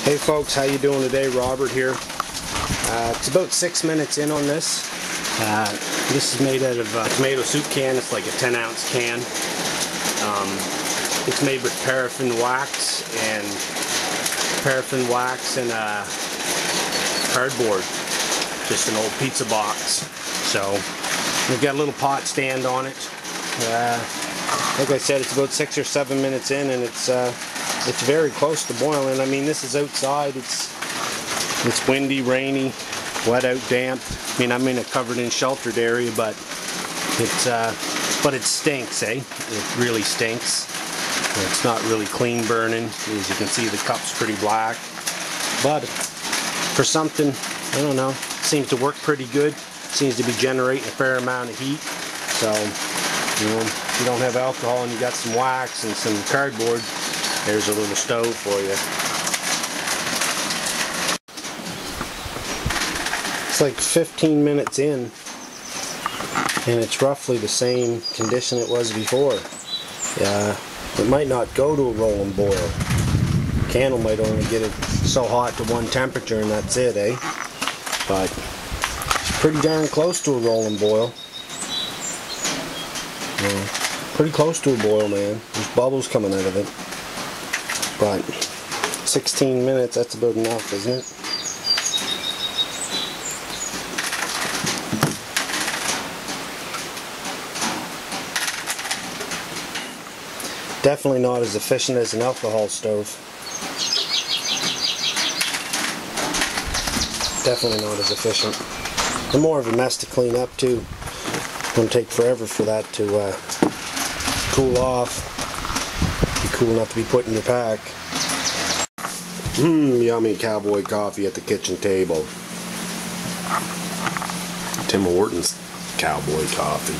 Hey folks, how you doing today? Robert here. It's about 6 minutes in on this. This is made out of a tomato soup can. It's like a 10-ounce can. It's made with paraffin wax and cardboard. Just an old pizza box. So we've got a little pot stand on it. Like I said, it's about 6 or 7 minutes in, and it's very close to boiling. I mean, this is outside. It's windy, rainy, wet out, damp. I mean, I'm in a covered in sheltered area, but it stinks, eh? It really stinks. It's not really clean burning. As you can see, the cup's pretty black. But for something, I don't know, seems to work pretty good. Seems to be generating a fair amount of heat. So, you know, if you don't have alcohol and you got some wax and some cardboard, there's a little stove for you. It's like 15 minutes in, and it's roughly the same condition it was before. It might not go to a rolling boil. The candle might only get it so hot to one temperature, and that's it, eh? But it's pretty darn close to a rolling boil. Pretty close to a boil, man. There's bubbles coming out of it. But 16 minutes, that's about enough, isn't it? Definitely not as efficient as an alcohol stove. Definitely not as efficient. And more of a mess to clean up too. It's going to take forever for that to cool off. Be cool enough to be put in your pack. Yummy cowboy coffee at the kitchen table. Tim Hortons cowboy coffee.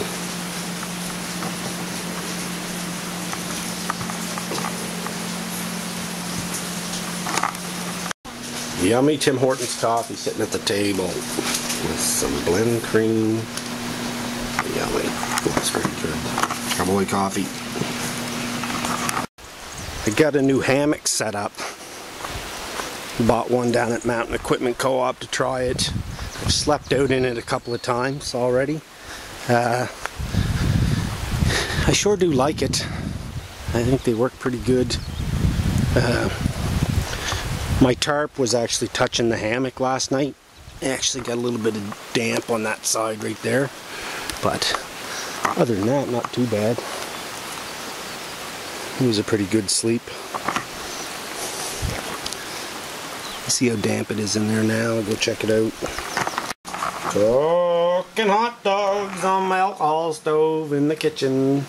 Yummy Tim Hortons coffee sitting at the table with some blend cream. Yummy. That's very good. Cowboy coffee. I got a new hammock set up. Bought one down at Mountain Equipment Co-op to try it. I've slept out in it a couple of times already. I sure do like it. I think they work pretty good. My tarp was actually touching the hammock last night. I actually got a little bit of damp on that side right there. But other than that, not too bad. It was a pretty good sleep. See how damp it is in there now. I'll go check it out. Cooking hot dogs on my alcohol stove in the kitchen.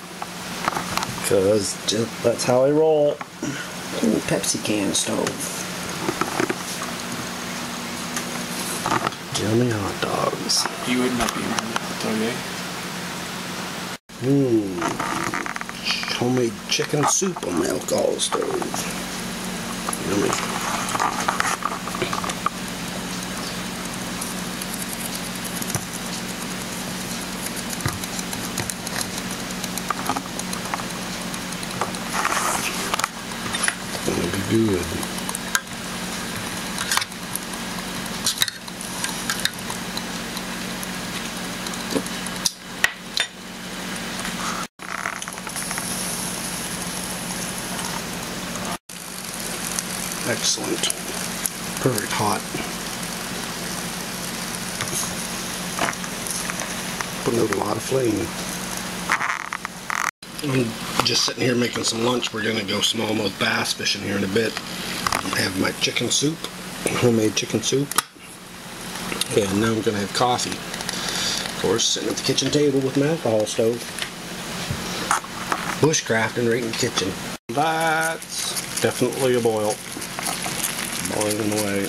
Because that's how I roll. Pepsi can stove. Yummy hot dogs. You would not be around that, Homemade chicken soup on my alcohol stove. Yummy. It's gonna be good. Excellent. Perfect hot. Putting out a lot of flame. I'm just sitting here making some lunch. We're going to go smallmouth bass fishing here in a bit. I have my chicken soup, homemade chicken soup. And now I'm going to have coffee. Of course, sitting at the kitchen table with my alcohol stove. Bushcrafting right in the kitchen. That's definitely a boil. Boiling away.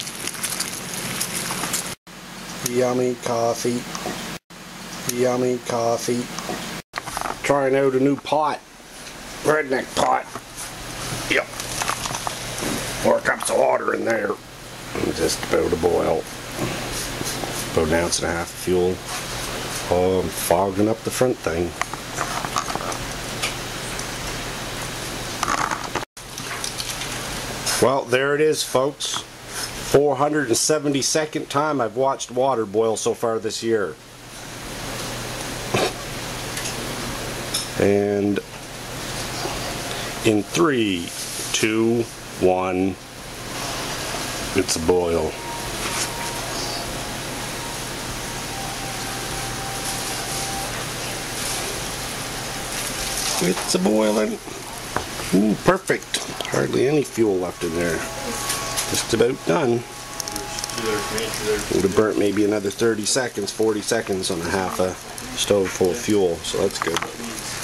Yummy coffee. Yummy coffee. Trying out a new pot. Redneck pot. Yep. 4 cups of water in there. Just about to boil. About 1.5 ounces of fuel. Oh, I'm fogging up the front thing. Well, there it is, folks. 472nd time I've watched water boil so far this year. And in 3, 2, 1, it's a boil. It's a boiling. Ooh, perfect. Hardly any fuel left in there. Just about done. Would have burnt maybe another 30 seconds, 40 seconds on a half a stove full of fuel, so that's good.